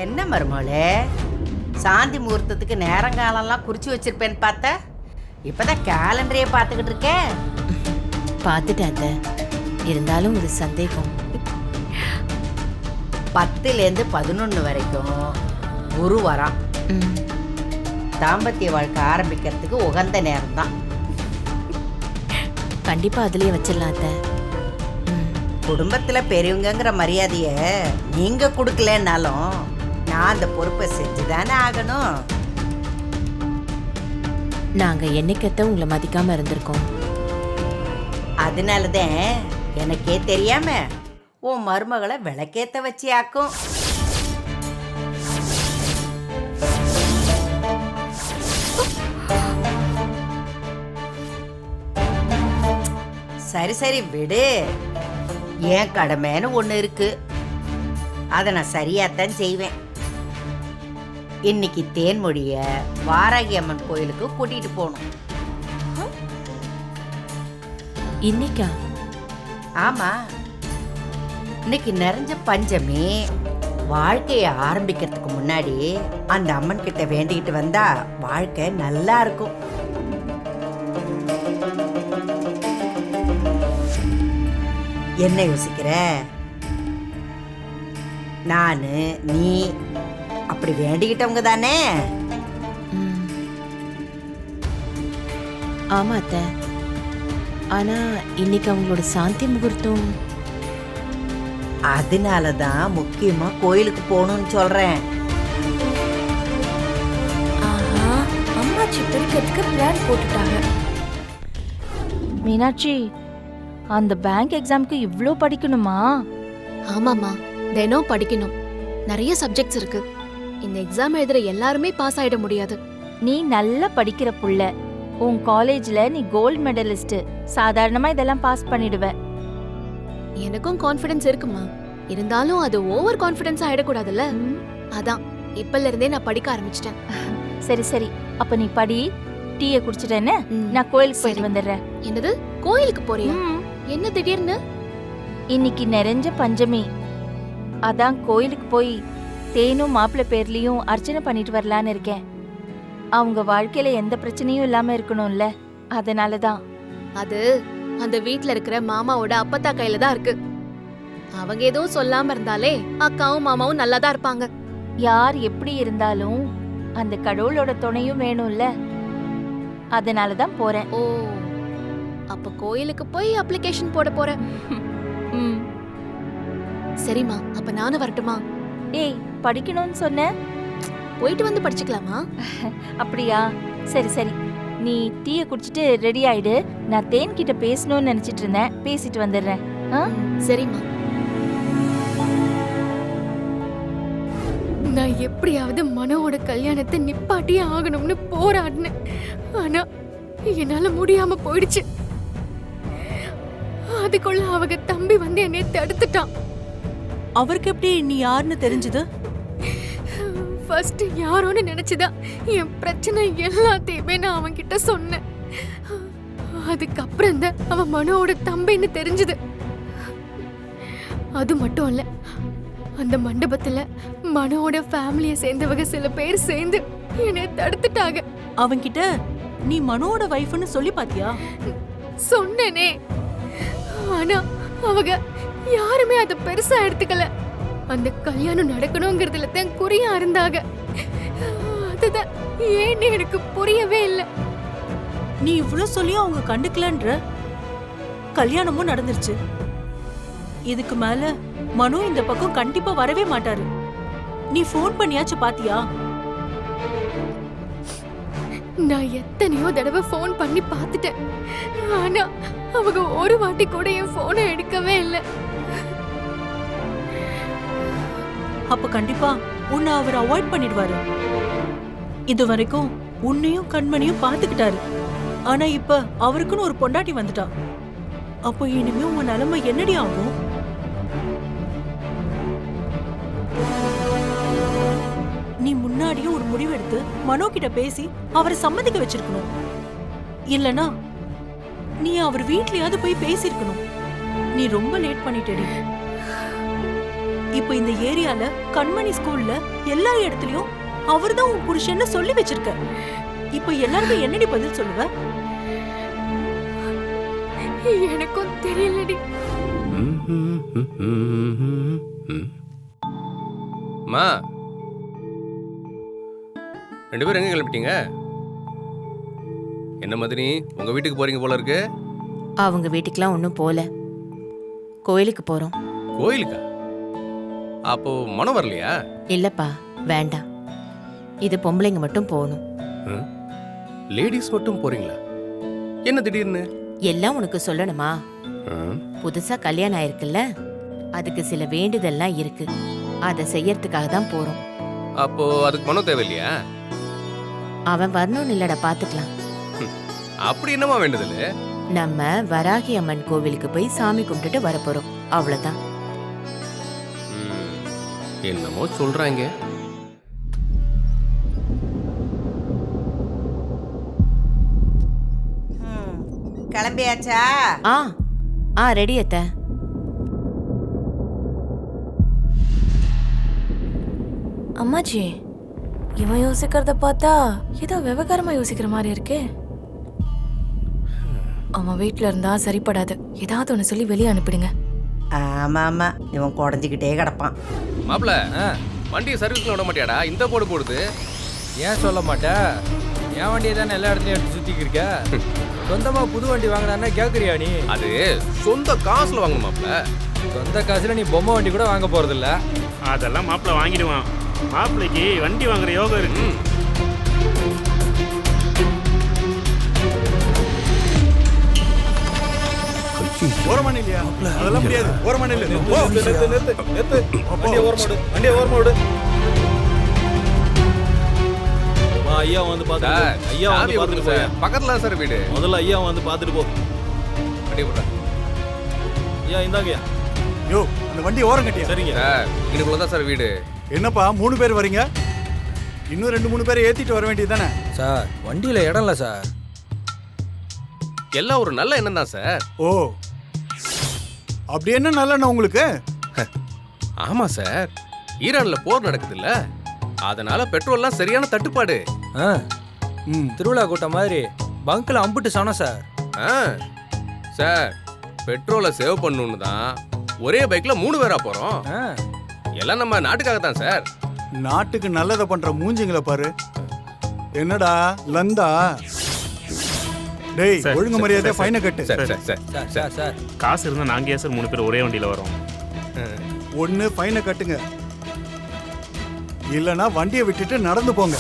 என்ன மருமகளே, சாந்தி முகூர்த்தத்துக்கு நேரங்காலம்லாம் குறிச்சு வச்சிருப்பேன்னு பார்த்த, இப்பதான் கேலண்டரையே பார்த்துக்கிட்டு இருக்கேன். பார்த்துட்டேன் அத்தை. இருந்தாலும் ஒரு சந்தேகம். 10லேருந்து 11 வரைக்கும் குருவாரம். தாம்பத்திய வாழ்க்கை ஆரம்பிக்கிறதுக்கு உகந்த நேரம் தான். கண்டிப்பா அதுலயே வச்சிடலாம் அத்தை. குடும்பத்துல பெரியவங்கிற மரியாதைய நீங்க கொடுக்கலன்னாலும் நான் அந்த பொறுப்பை செஞ்சுதானே ஆகணும். நாங்க என்னைக்கத்த உங்களை மதிக்காம இருந்திருக்கோம். அதனாலதான் எனக்கே தெரியாம உன் மருமகளை விளக்கேத்த வச்சியாக்கும். சரி சரி விடு, ஏன் கடமைன்னு ஒண்ணு இருக்கு, அதை நான் சரியாத்தான் செய்வேன். இன்னைக்கு தேன்மொழிய வாராகி அம்மன் கோயிலுக்கு கூட்டிட்டு போகணும். இன்னைக்கா? ஆமா, இன்னைக்கு நிறைஞ்ச பஞ்சமி. வாழ்க்கையை ஆரம்பிக்கிறதுக்கு முன்னாடி அந்த அம்மன் கிட்ட வேண்டிக்கிட்டு வந்தா வாழ்க்கை நல்லா இருக்கும். என்ன யோசிக்கிற? நானு நீ அப்படி வேண்டிக்கிட்டவங்க தானே. ஆமா அத்தை. ஆனா இன்னைக்கு அவங்களோட சாந்தி முகூர்த்தம். அதனாலதான் முக்கியமா கோயிலுக்கு போகணும்னு சொல்றேன். ஆஹா, அம்மா சித்தரிக்கிறதுக்கு பிளான் போட்டுட்டாங்க. மீனாட்சி, அந்த பேங்க் எக்ஸாம்க்கு இவ்ளோ படிக்கணுமா? ஆமாமா, தினம் படிக்கணும். நிறைய சப்ஜெக்ட்ஸ் இருக்கு. இந்த எக்ஸாம் எழுதுற எல்லாருமே பாஸ் ஆயிட முடியாது. நீ நல்லா படிக்கிற புள்ள. உன் காலேஜ்ல நீ கோல்ட் மெடலிஸ்ட். சாதாரணமா இதெல்லாம் பாஸ் பண்ணிடுவ. எனக்கும் கான்ஃபிடன்ஸ் இருக்குமா, இருந்தாலும் அது ஓவர் கான்ஃபிடன்ஸ் ஆயிடக்கூடாதுல்ல. அதான் இப்பல இருந்தே நான் படிக்க ஆரம்பிச்சிட்டேன். சரி சரி, அப்ப நீ படி. டீயை குடிச்சிட்டேன்னு நான் கோயிலுக்கு போயிட்டு வந்துடுறேன். என்னது, கோயிலுக்கு போறியா? என்ன திடீர்னு? இன்னைக்கு நிறைஞ்ச பஞ்சமி. அதான் கோயிலுக்கு போய் தேனும் மாப்பிள்ளை பேர்லயும் அர்ச்சனை பண்ணிட்டு வரலான்னு இருக்கேன். அவங்க வாழ்க்கையில எந்த பிரச்சனையும் இல்லாம இருக்கணும்ல, அதனாலதான். அது அந்த வீட்ல இருக்கிற மாமாவோட அப்பத்தா கையில தான் இருக்கு. அவங்க எதுவும் சொல்லாம இருந்தாலே அக்காவும் மாமாவும் நல்லா தான் இருப்பாங்க. யார் எப்படி இருந்தாலும் அந்த கடவுளோட துணையும் வேணும்ல, அதனாலதான் போறேன். ஓ, அப்ப கோயிலுக்கு போய் அப்ளிகேஷன் போட போறேன். சரிம்மா, அப்ப நானும் வரட்டுமா? ஏய், படிக்கணும்னு சொன்ன, போயிட்டு வந்து படிச்சுக்கலாமா? அப்படியா? சரி சரி, நீ டீயை குடிச்சிட்டு ரெடி ஆயிடு. நான் தேன் கிட்ட பேசணும்னு நினைச்சிட்டு இருந்தேன், பேசிட்டு வந்துடுறேன். சரிம்மா. நான் எப்படியாவது மனோவோட கல்யாணத்தை நிப்பாட்டியே ஆகணும்னு போராடினேன். ஆனா என்னால முடியாம போயிடுச்சு. அதுக்குள்ள அவங்க தம்பி வந்து என்னை தடுத்துட்டான். அவருக்கு எப்படி நீ யாருன்னு தெரிஞ்சது? ஃபர்ஸ்ட் யாரோன்னு நினைச்சுதான் என் பிரச்சனை எல்லாத்தையுமே நான் அவன் கிட்ட சொன்னேன். அதுக்கப்புறம் தான் அவன் மனோவோட தம்பின்னு தெரிஞ்சது. அது மட்டும் இல்ல, அந்த மண்டபத்துல மனோட ஃபேமிலியை சேர்ந்தவங்க சில பேர் சேர்ந்து என்னை தடுத்துட்டாங்க. அவன்கிட்ட நீ மனோட வைஃப்னு சொல்லி பாத்தியா? சொன்னேனே, ஆனா அவங்க யாருமே அதை பெருசா எடுத்துக்கல. அந்த கல்யாணம் நடக்கணுங்கிறதுல தான் குறியா இருந்தாங்க. அதுதான் ஏன்னு எனக்கு புரியவே இல்லை. நீ இவ்வளவு சொல்லியும் அவங்க கண்டுக்கலன்ற. கல்யாணமும் நடந்துருச்சு. இதுக்கு மேல மனோ இந்த பக்கம் கண்டிப்பா வரவே மாட்டாரு. நீ போன் பண்ணியாச்சு பாத்தியா? நான் எத்தனையோ தடவை போன் பண்ணி பார்த்துட்டேன். ஆனா அவங்க ஒரு வாட்டி கூட என் போனை எடுக்கவே இல்லை. அப்ப கண்டிப்பா உன்னை அவர் அவாய்ட் பண்ணிடுவாரு. இது வரைக்கும் உன்னையும் கண்மணியும் பாத்துக்கிட்டாரு. ஆனா இப்ப அவருக்குன்னு ஒரு பொண்டாட்டி வந்துட்டா. அப்போ இனிமே உன் நிலைமை என்னடி ஆகும்? நீ முன்னாடியே ஒரு முடிவெடுத்து மனோ கிட்ட பேசி அவரை சம்மதிக்க வச்சிருக்கணும். இல்லனா நீ அவர் வீட்லயாவது போய் பேசிருக்கணும். நீ ரொம்ப லேட் பண்ணிட்டடி. இப்ப இந்த ஏரியால கண்மணி ஸ்கூல்ல எல்லா இடத்துலயும் அவர்தான் உன் புருஷன்னு சொல்லி வச்சிருக்க. இப்ப எல்லாருக்கும் என்னடி பதில் சொல்லுவ? எனக்கும் தெரியலடி. மா, ரெண்டு பேரும் எங்க கிளம்பிட்டீங்க? என்ன மதினி, உங்க வீட்டுக்கு போறீங்க போல இருக்கு. அவங்க வீட்டுக்கெல்லாம் ஒன்றும் போல, கோயிலுக்கு போறோம். கோயிலுக்கா? அப்போ மனம் வரலையா? இல்லப்பா, வேண்டாம். இது பொம்பளைங்க மட்டும் போகணும். லேடிஸ் மட்டும் போறீங்களா? என்ன திடீர்னு? எல்லாம் உனக்கு சொல்லணுமா? புதுசா கல்யாணம் ஆயிருக்குல்ல, அதுக்கு சில வேண்டுதல்லாம் இருக்கு. அதை செய்யறதுக்காக தான் போறோம். அப்போ அதுக்கு பணம் தேவையில்லையா? அவன் வரணும்னு இல்லடா, பாத்துக்கலாம். அப்படி என்னமா வேண்டுதல்? நம்ம வராகி அம்மன் கோவிலுக்கு போய் சாமி கும்பிட்டுட்டு வரப்போறோம், அவ்வளவுதான். என்னமோ சொல்றாங்க. கிளம்பியாச்சா? ஆ ரெடி அத்தை. அம்மாச்சி, இவன் யோசிக்கிறத பார்த்தா ஏதோ விவகாரமா யோசிக்கிற மாதிரி இருக்கே. அவன் வீட்ல இருந்தா சரிப்படாது. ஏதாவது ஒண்ணு சொல்லி வெளியே அனுப்பிடுங்க. ஆமா ஆமா, இவன் குடஞ்சிக்கிட்டே கிடப்பான். மாப்பிள, வண்டியை சர்வீஸ்ல விட மாட்டியாடா? இந்த போடு போடுது. ஏன் சொல்ல மாட்டே? என் வண்டியை தானே எல்லா இடத்துலையும் எடுத்து சுத்திக்கு இருக்க. சொந்தமா புது வண்டி வாங்கினா கேட்குறியா நீ? அது சொந்த காசுல வாங்கணும் மாப்பிள. சொந்த காசுல நீ பொம்மை வண்டி கூட வாங்க போறதில்ல. அதெல்லாம் மாப்பிள்ள வாங்கிடுவான். மாப்பிள்ளைக்கு வண்டி வாங்குற யோகம் இருக்கு. ஓரமான இல்லையா? அதெல்லாம் முடியாது. ஓரமான இல்ல. நிறுத்து. வண்டியை ஓரமாடு. வண்டியை ஓரமாடு. ஐயா வந்து பாத்து. ஐயா வந்து பாத்துட்டு போ. பக்கத்துல சார் வீடு. முதல்ல ஐயா வந்து பாத்துட்டு போ. வண்டி போடா. ஐயா இந்தாங்கயா. யோ, அந்த வண்டி ஓரம் கட்டியா? சரிங்க சார், இதுக்குள்ள தான் சார் வீடு. என்னப்பா 3 பேர் வரீங்க? இன்னும் 2-3 பேரை ஏத்திட்டு வர வேண்டியது தானே? சார், வண்டியில இடம் இல்ல சார். எல்லாம் ஒரு நல்ல எண்ணம் தான் சார். ஓ, அப்படி என்ன நல்ல உங்களுக்கு? ஆமா சார், ஈரான்ல போர் நடக்குது இல்ல, அதனால பெட்ரோல்லாம் சரியான தட்டுப்பாடு. திருவிழா கூட்டம் மாதிரி பங்க்ல அம்புட்டு சொன்னோம் சார். சார், பெட்ரோலை சேவ் பண்ணணும்னு தான் ஒரே பைக்ல 3 பேரா போறோம். எல்லாம் நம்ம நாட்டுக்காக தான் சார். நாட்டுக்கு நல்லதை பண்ற மூஞ்சிங்களை பாரு. என்னடா லந்தா? டேய், ஒழுங்கு மரியாதை ஃபைனை கட்டு. சார் காசு இருந்தா நாங்க ஏன் சார் 3 பேர் ஒரே வண்டியில வரோம்? ஒன்னு ஃபைனை கட்டுங்க, இல்லனா வண்டியை விட்டுட்டு நடந்து போங்க.